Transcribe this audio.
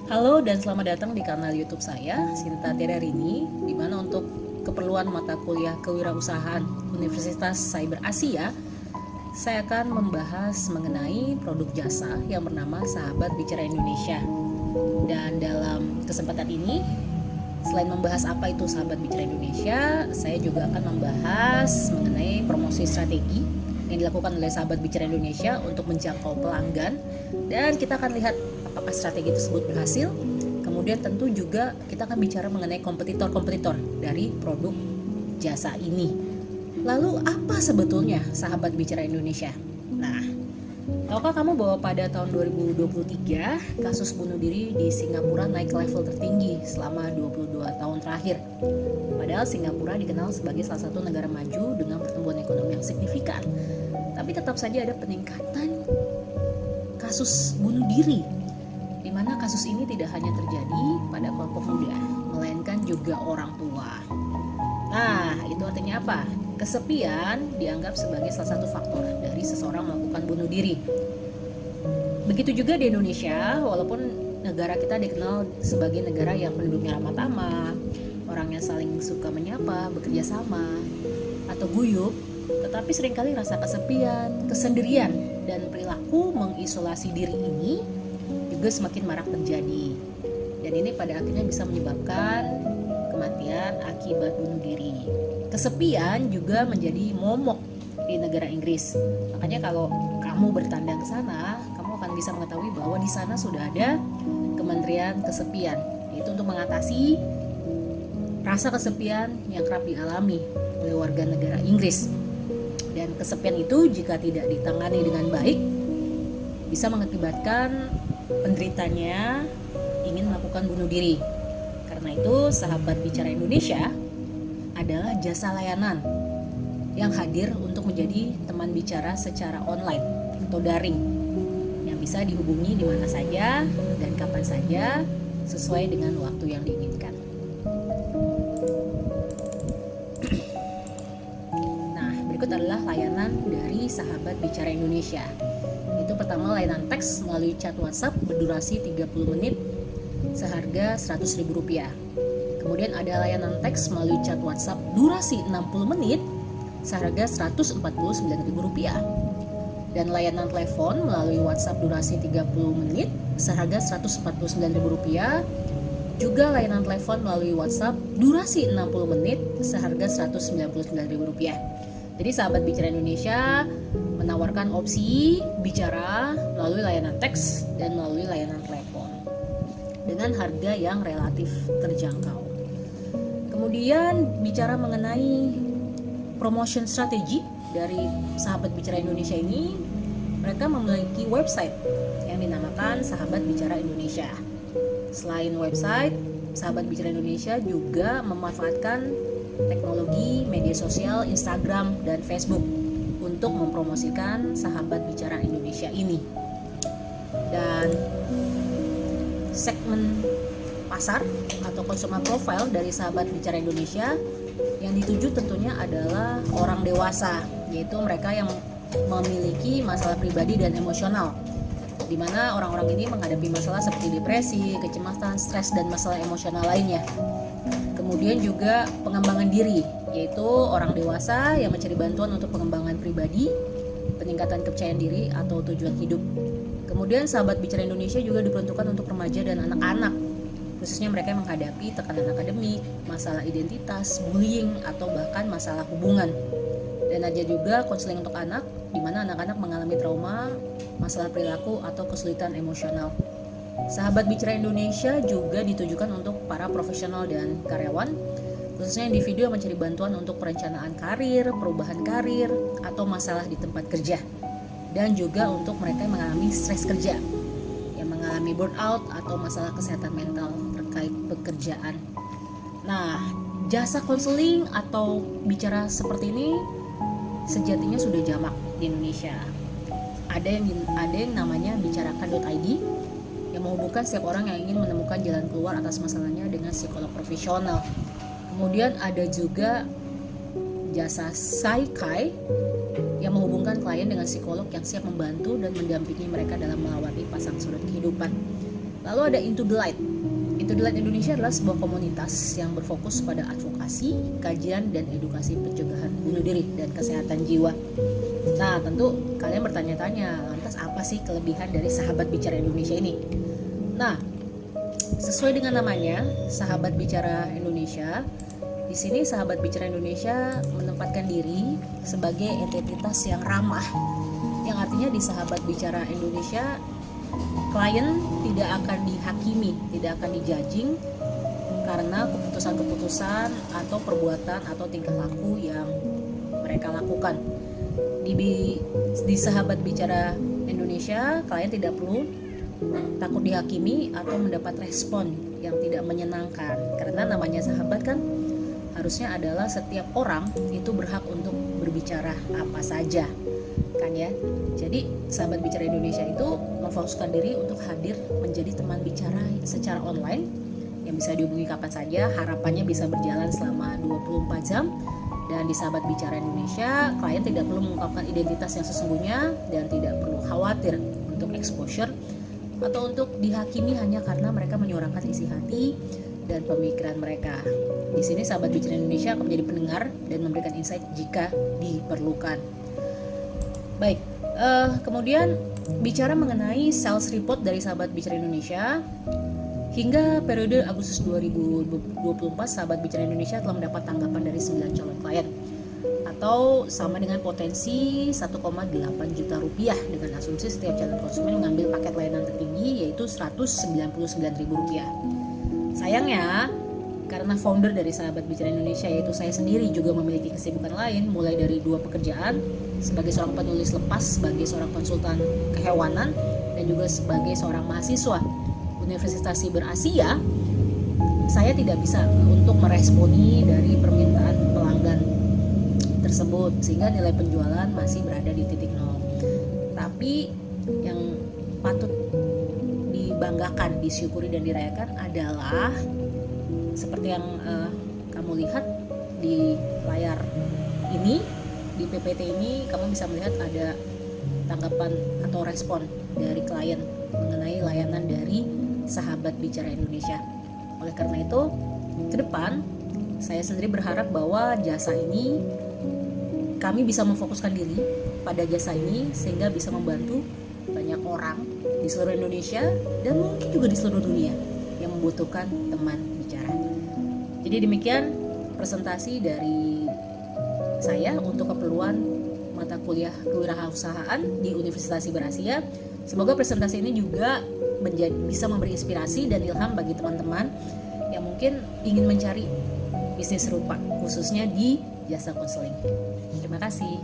Halo dan selamat datang di kanal YouTube saya, Sinta Tidarini, di mana untuk keperluan mata kuliah kewirausahaan Universitas Cyber Asia, saya akan membahas mengenai produk jasa yang bernama Sahabat Bicara Indonesia. Dan dalam kesempatan ini, selain membahas apa itu Sahabat Bicara Indonesia, saya juga akan membahas mengenai promosi strategi yang dilakukan oleh Sahabat Bicara Indonesia untuk menjangkau pelanggan, dan kita akan lihat apakah strategi tersebut berhasil. Kemudian tentu juga kita akan bicara mengenai kompetitor-kompetitor dari produk jasa ini. Lalu apa sebetulnya Sahabat Bicara Indonesia? Nah, tahukah kamu bahwa pada tahun 2023 kasus bunuh diri di Singapura naik ke level tertinggi selama 22 tahun terakhir. Padahal Singapura dikenal sebagai salah satu negara maju dengan pertumbuhan ekonomi yang signifikan. Tapi tetap saja ada peningkatan kasus bunuh diri, di mana kasus ini tidak hanya terjadi pada kelompok muda, melainkan juga orang tua. Nah, itu artinya apa? Kesepian dianggap sebagai salah satu faktor dari seseorang melakukan bunuh diri. Begitu juga di Indonesia, walaupun negara kita dikenal sebagai negara yang penduduknya ramah tamah, orangnya saling suka menyapa, bekerja sama, atau guyup, tetapi seringkali rasa kesepian, kesendirian, dan perilaku mengisolasi diri ini juga semakin marak terjadi. Dan ini pada akhirnya bisa menyebabkan kematian akibat bunuh diri. Kesepian juga menjadi momok di negara Inggris. Makanya kalau kamu bertandang ke sana, kamu akan bisa mengetahui bahwa di sana sudah ada Kementerian Kesepian, yaitu untuk mengatasi rasa kesepian yang kerap dialami oleh warga negara Inggris. Dan kesepian itu jika tidak ditangani dengan baik bisa mengakibatkan penderitanya ingin melakukan bunuh diri. Karena itu Sahabat Bicara Indonesia adalah jasa layanan yang hadir untuk menjadi teman bicara secara online atau daring yang bisa dihubungi di mana saja dan kapan saja sesuai dengan waktu yang diinginkan. Berikut adalah layanan dari Sahabat Bicara Indonesia. Itu pertama, layanan teks melalui chat WhatsApp berdurasi 30 menit seharga Rp100.000. Kemudian ada layanan teks melalui chat WhatsApp durasi 60 menit seharga Rp149.000. Dan layanan telepon melalui WhatsApp durasi 30 menit seharga Rp149.000. Juga layanan telepon melalui WhatsApp durasi 60 menit seharga Rp199.000. Jadi Sahabat Bicara Indonesia menawarkan opsi bicara melalui layanan teks dan melalui layanan telepon dengan harga yang relatif terjangkau. Kemudian bicara mengenai promotion strategi dari Sahabat Bicara Indonesia ini, mereka memiliki website yang dinamakan Sahabat Bicara Indonesia. Selain website, Sahabat Bicara Indonesia juga memanfaatkan teknologi media sosial Instagram dan Facebook untuk mempromosikan Sahabat Bicara Indonesia ini. Dan segmen pasar atau consumer profile dari Sahabat Bicara Indonesia yang dituju tentunya adalah orang dewasa, yaitu mereka yang memiliki masalah pribadi dan emosional, di mana orang-orang ini menghadapi masalah seperti depresi, kecemasan, stres, dan masalah emosional lainnya. Kemudian juga pengembangan diri, yaitu orang dewasa yang mencari bantuan untuk pengembangan pribadi, peningkatan kepercayaan diri atau tujuan hidup. Kemudian Sahabat Bicara Indonesia juga diperuntukkan untuk remaja dan anak-anak, khususnya mereka yang menghadapi tekanan akademik, masalah identitas, bullying, atau bahkan masalah hubungan. Dan ada juga konseling untuk anak, di mana anak-anak mengalami trauma, masalah perilaku, atau kesulitan emosional. Sahabat Bicara Indonesia juga ditujukan untuk para profesional dan karyawan, khususnya individu yang mencari bantuan untuk perencanaan karir, perubahan karir, atau masalah di tempat kerja. Dan juga untuk mereka yang mengalami stres kerja, yang mengalami burnout atau masalah kesehatan mental terkait pekerjaan. Nah, jasa konseling atau bicara seperti ini sejatinya sudah jamak di Indonesia. Ada yang namanya bicarakan.id yang menghubungkan setiap orang yang ingin menemukan jalan keluar atas masalahnya dengan psikolog profesional. Kemudian ada juga jasa Saikai yang menghubungkan klien dengan psikolog yang siap membantu dan mendampingi mereka dalam melewati pasang surut kehidupan. Lalu ada Into the Light. Into the Light Indonesia adalah sebuah komunitas yang berfokus pada advokasi, kajian, dan edukasi pencegahan bunuh diri dan kesehatan jiwa. Nah, tentu kalian bertanya-tanya, lantas apa sih kelebihan dari Sahabat Bicara Indonesia ini? Nah, sesuai dengan namanya, Sahabat Bicara Indonesia, di sini Sahabat Bicara Indonesia menempatkan diri sebagai entitas yang ramah, yang artinya di Sahabat Bicara Indonesia klien tidak akan dihakimi, tidak akan dijudging karena keputusan-keputusan atau perbuatan atau tingkah laku yang mereka lakukan. Di Sahabat Bicara Indonesia, klien tidak perlu takut dihakimi atau mendapat respon yang tidak menyenangkan, karena namanya sahabat kan harusnya adalah setiap orang itu berhak untuk berbicara apa saja, kan ya. Jadi Sahabat Bicara Indonesia itu memfokuskan diri untuk hadir menjadi teman bicara secara online yang bisa dihubungi kapan saja, harapannya bisa berjalan selama 24 jam. Dan di Sahabat Bicara Indonesia, klien tidak perlu mengungkapkan identitas yang sesungguhnya dan tidak perlu khawatir untuk exposure atau untuk dihakimi hanya karena mereka menyuarakan isi hati dan pemikiran mereka. Di sini Sahabat Bicara Indonesia akan menjadi pendengar dan memberikan insight jika diperlukan. Baik, kemudian bicara mengenai sales report dari Sahabat Bicara Indonesia. Hingga periode Agustus 2024, Sahabat Bicara Indonesia telah mendapat tanggapan dari 9 calon klien atau sama dengan potensi 1,8 juta rupiah dengan asumsi setiap calon konsumen mengambil paket layanan tertinggi yaitu Rp199.000. Sayangnya, karena founder dari Sahabat Bicara Indonesia yaitu saya sendiri juga memiliki kesibukan lain, mulai dari 2 pekerjaan sebagai seorang penulis lepas, sebagai seorang konsultan kehewanan, dan juga sebagai seorang mahasiswa Universitas Cyber Asia, saya tidak bisa untuk meresponi dari permintaan pelanggan tersebut sehingga nilai penjualan masih berada di titik nol. Tapi yang patut dibanggakan, disyukuri dan dirayakan adalah seperti yang kamu lihat di layar ini, di PPT ini kamu bisa melihat ada tanggapan atau respon dari klien mengenai layanan dari Sahabat Bicara Indonesia. Oleh karena itu, ke depan saya sendiri berharap bahwa jasa ini, kami bisa memfokuskan diri pada jasa ini sehingga bisa membantu banyak orang di seluruh Indonesia dan mungkin juga di seluruh dunia yang membutuhkan teman bicara. Jadi demikian presentasi dari saya untuk keperluan mata kuliah kewirausahaan di Universitas Cyber Asia. Semoga presentasi ini juga bisa memberi inspirasi dan ilham bagi teman-teman yang mungkin ingin mencari bisnis serupa, khususnya di jasa konseling. Terima kasih.